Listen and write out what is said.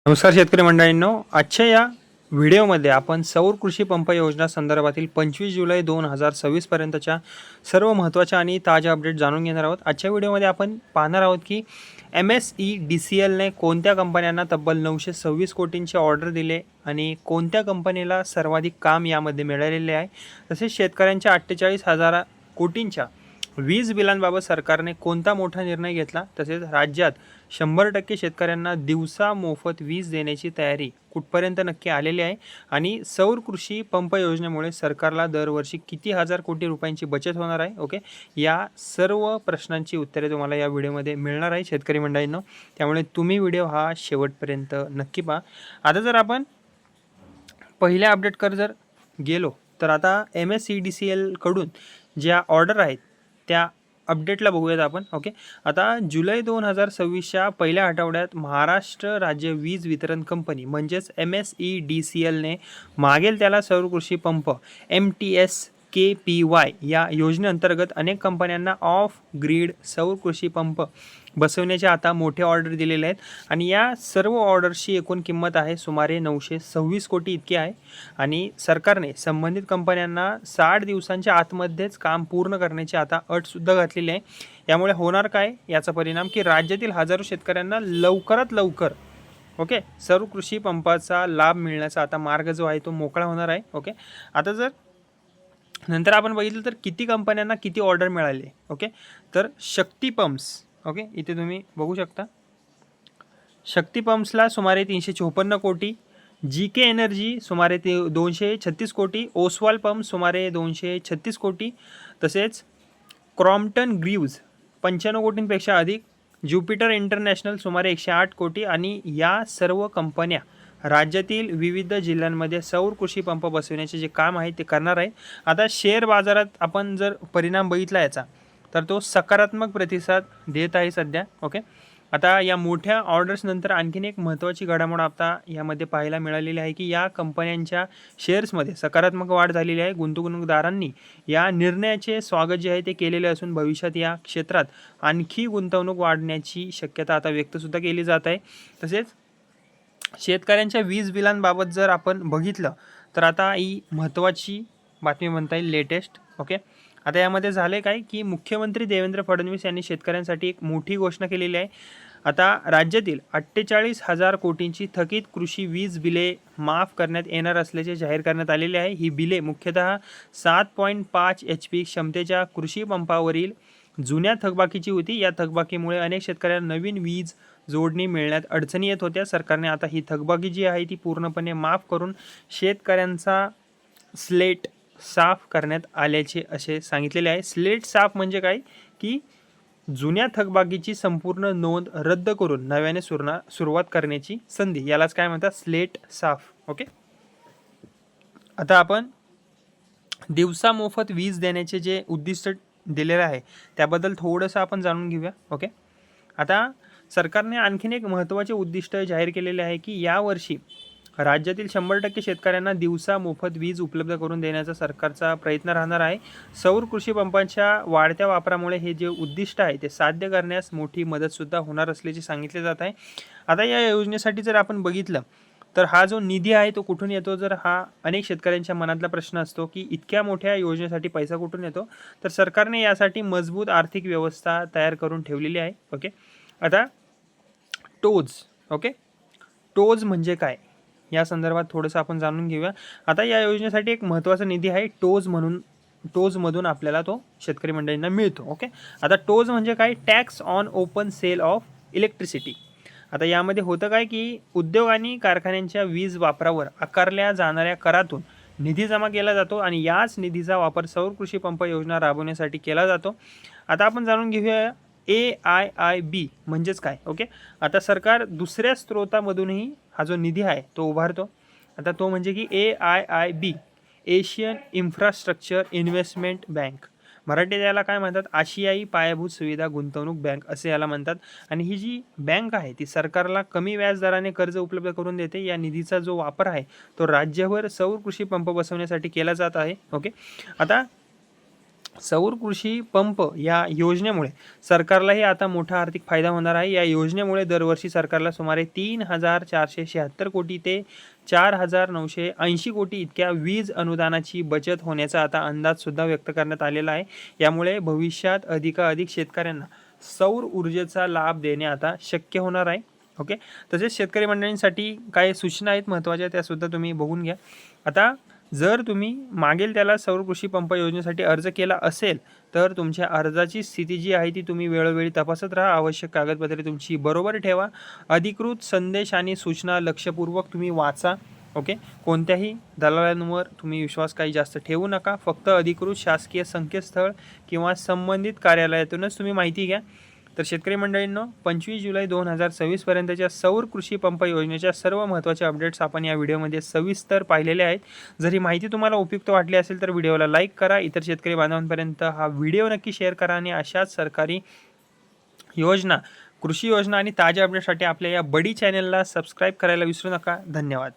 नमस्कार शेतकरी मंडळींनो, आजच्या या व्हिडिओमध्ये आपण सौर कृषी पंप योजना संदर्भातील 25 जुलै 2026 पर्यंतच्या सर्व महत्त्वाच्या आणि ताज्या अपडेट जाणून घेणार आहोत. आजच्या व्हिडिओमध्ये आपण पाहणार आहोत की MSEDCLने कोणत्या कंपन्यांना तब्बल 926 कोटींचे ऑर्डर दिले आणि कोणत्या कंपनीला सर्वाधिक काम यामध्ये मिळालेले आहे. तसेच शेतकऱ्यांच्या 48,000 कोटींच्या वीज बिलांबाबत सरकारने कोणता मोठा निर्णय घेतला. तसेच राज्यात 100% शेतकऱ्यांना दिवसा मोफत वीज देण्याची तयारी कुठपर्यंत नक्की आलेली आहे आणि सौर कृषी पंप योजनेमुळे सरकारला दरवर्षी किती हजार कोटी रुपयांची बचत होणार आहे. ओके, या सर्व प्रश्नांची उत्तरे तुम्हाला या व्हिडिओमध्ये मिळणार आहे शेतकरी मंडळींनो, त्यामुळे तुम्ही व्हिडिओ हा शेवटपर्यंत नक्की पहा. आता जर आपण पहिल्या अपडेटकडे जर गेलो तर आता MSEDCL कडून ज्या ऑर्डर आहेत त्या अपडेटला बघूयात आपण. ओके, आता जुलै 2026च्या पहिल्या आठवड्यात महाराष्ट्र राज्य वीज वितरण कंपनी म्हणजेच MSEDCLने मागेल त्याला सौर कृषी पंप MTS-KPY या योजनेअंतर्गत अनेक कंपन्यांना ऑफ ग्रीड सौर कृषी पंप बसवण्याचे आता मोठे ऑर्डर दिलेले आहेत आणि या सर्व ऑर्डर्सची एकूण किंमत आहे सुमारे 926 कोटी इतकी आहे आणि सरकारने संबंधित कंपन्यांना 60 दिवसांच्या आतमध्येच काम पूर्ण करण्याची आता अटसुद्धा घातलेली आहे. यामुळे होणार काय याचा परिणाम की राज्यातील हजारो शेतकऱ्यांना लवकरात लवकर सौर कृषी पंपाचा लाभ मिळण्याचा आता मार्ग जो आहे तो मोकळा होणार आहे. ओके, आता जर नंतर आपण बघितलं तर किती कंपन्यांना किती ऑर्डर मिळाले. ओके, तर शक्ती पंप्स, ओके इथे तुम्ही बघू शकता, शक्ती पंप्सला सुमारे 354 कोटी, GK एनर्जी सुमारे 236 कोटी, ओसवाल पंप सुमारे 236 कोटी, तसेच क्रॉम्प्टन ग्रीव्ज 95 कोटींपेक्षा अधिक, ज्युपिटर इंटरनॅशनल सुमारे 108 कोटी आणि या सर्व कंपन्या राज्यातील विविध जिल्ह्यांमध्ये सौर कृषी पंप बसवण्याचे जे काम आहे ते करणार आहे. आता शेअर बाजारात आपण जर परिणाम बघितला याचा तर तो सकारात्मक प्रतिसाद देत आहे सध्या. ओके, आता या मोठ्या ऑर्डर्स नंतर आणखीन एक महत्त्वाची घडामोड आता यामध्ये पाहायला मिळालेली आहे की या कंपन्यांच्या शेअर्समध्ये सकारात्मक वाढ झालेली आहे. गुंतवणूकदारांनी या निर्णयाचे स्वागत जे आहे ते केलेले असून भविष्यात या क्षेत्रात आणखी गुंतवणूक वाढण्याची शक्यता आता व्यक्तसुद्धा केली जात आहे. तसेच शेतकऱ्यांच्या वीज बिलांबाबत जर आपण बघितलं तर आता ही महत्त्वाची बातमी म्हणता येईल लेटेस्ट. ओके, आता यामध्ये झाले काय की मुख्यमंत्री देवेंद्र फडणवीस यांनी शेतकऱ्यांसाठी एक मोठी घोषणा केलेली आहे. आता राज्यातील 48,000 कोटींची थकीत कृषी वीज बिले माफ करण्यात येणार असल्याचे जाहीर करण्यात आलेले आहे. ही बिले मुख्यतः 7.5 HP क्षमतेच्या कृषी पंपावरील जुन्या थकबाकीची होती. या थकबाकीमुळे अनेक शेतकऱ्यांना नवीन वीज जोडणी मिळण्यात अडचणी येत होत्या. सरकारने आता ही थकबाकी जी आहे ती पूर्णपणे माफ करून शेतकऱ्यांचा स्लेट साफ करण्यात आल्याचे असे सांगितलेले आहे. स्लेट साफ म्हणजे काय की जुन्या थकबाकीची संपूर्ण नोंद रद्द करून नव्याने सुरुवात करण्याची संधी, यालाच काय म्हणतात, स्लेट साफ. ओके, आता आपण दिवसा मोफत वीज देण्याचे जे उद्दिष्ट दिलेलं आहे त्याबद्दल थोडंसं आपण जाणून घेऊया. ओके, आता सरकारने आणखीन एक महत्त्वाचे उद्दिष्ट जाहीर केलेले आहे की यावर्षी राज्यातील 100% शेतकऱ्यांना दिवसा मोफत वीज उपलब्ध करून देण्याचा सरकारचा प्रयत्न राहणार आहे. सौर कृषी पंपांच्या वाढत्या वापरामुळे हे जे उद्दिष्ट आहे ते साध्य करण्यास मोठी मदतसुद्धा होणार असल्याचे सांगितले जात आहे. आता या योजनेसाठी जर आपण बघितलं तर हा जो निधी आहे तो कुठून येतो, जर हा अनेक शेतकऱ्यांच्या मनातला प्रश्न असतो की इतक्या मोठ्या योजनेसाठी पैसा कुठून येतो, तर सरकारने यासाठी मजबूत आर्थिक व्यवस्था तयार करून ठेवलेली आहे. ओके, आता टोज म्हणजे काय या संदर्भात थोडंसं आपण जाणून घेऊया. आता या योजनेसाठी एक महत्त्वाचा निधी आहे टोजमधून आपल्याला तो शेतकरी मंडळींना मिळतो. ओके, आता टोज म्हणजे काय, tax on open sale of electricity. आता यामध्ये होतं काय की उद्योग आणि कारखान्यांच्या वीज वापरावर आकारल्या जाणाऱ्या करातून निधी जमा केला जातो आणि याच निधीचा वापर सौर कृषी पंप योजना राबवण्यासाठी केला जातो. आता आपण जाणून घेऊया AIIB म्हणजेच काय. ओके, आता सरकार दुसऱ्या स्रोतामधूनही हा जो निधी आहे तो उभारतो. आता तो म्हणजे की AIIB, Asian infrastructure investment bank, मराठीत याला काय म्हणतात, आशियाई पायाभूत सुविधा गुंतवणूक बँक असे याला म्हणतात. आणि ही जी बँक आहे ती सरकारला कमी व्याजदराने कर्ज उपलब्ध करून देते. या निधीचा जो वापर आहे तो राज्यभर सौर कृषी पंप बसवण्यासाठी केला जात आहे. ओके, आता सौर कृषी पंप या योजनेमुळे सरकारलाही आता मोठा आर्थिक फायदा होणार आहे. या योजनेमुळे दरवर्षी सरकारला सुमारे 3,476 कोटी ते 4,980 कोटी इतक्या वीज अनुदानाची बचत होण्याचा आता अंदाजसुद्धा व्यक्त करण्यात आलेला आहे. यामुळे भविष्यात अधिकाधिक शेतकऱ्यांना सौर ऊर्जेचा लाभ देणे आता शक्य होणार आहे. ओके, तसेच शेतकरी मंडळींसाठी काही सूचना आहेत महत्त्वाच्या, त्यासुद्धा तुम्ही बघून घ्या. आता जर तुम्ही मागेल त्याला सौर कृषी पंप योजनेसाठी अर्ज केला असेल तर तुमच्या अर्जाची स्थिती जी आहे ती तुम्ही वेळोवेळी तपासत राहा. आवश्यक कागदपत्रे तुमची बरोबर ठेवा. अधिकृत संदेश आणि सूचना लक्षपूर्वक तुम्ही वाचा. ओके, कोणत्याही दलालांवर तुम्ही विश्वास काही जास्त ठेवू नका. फक्त अधिकृत शासकीय संकेतस्थळ किंवा संबंधित कार्यालयातूनच तुम्ही माहिती घ्या. तर शेतकरी मंडळींनो, 25 जुलै 2026 पर्यंतच्या सौर कृषी पंप योजनेच्या सर्व महत्त्वाच्या अपडेट्स आपण या व्हिडिओमध्ये सविस्तर पाहिलेले आहेत. जर ही माहिती तुम्हाला उपयुक्त वाटली असेल तर व्हिडिओला लाईक करा. इतर शेतकरी बांधवांपर्यंत हा व्हिडिओ नक्की शेअर करा आणि अशाच सरकारी योजना, कृषी योजना आणि ताज्या अपडेटसाठी आपल्या या बडी चॅनलला सबस्क्राईब करायला विसरू नका. धन्यवाद.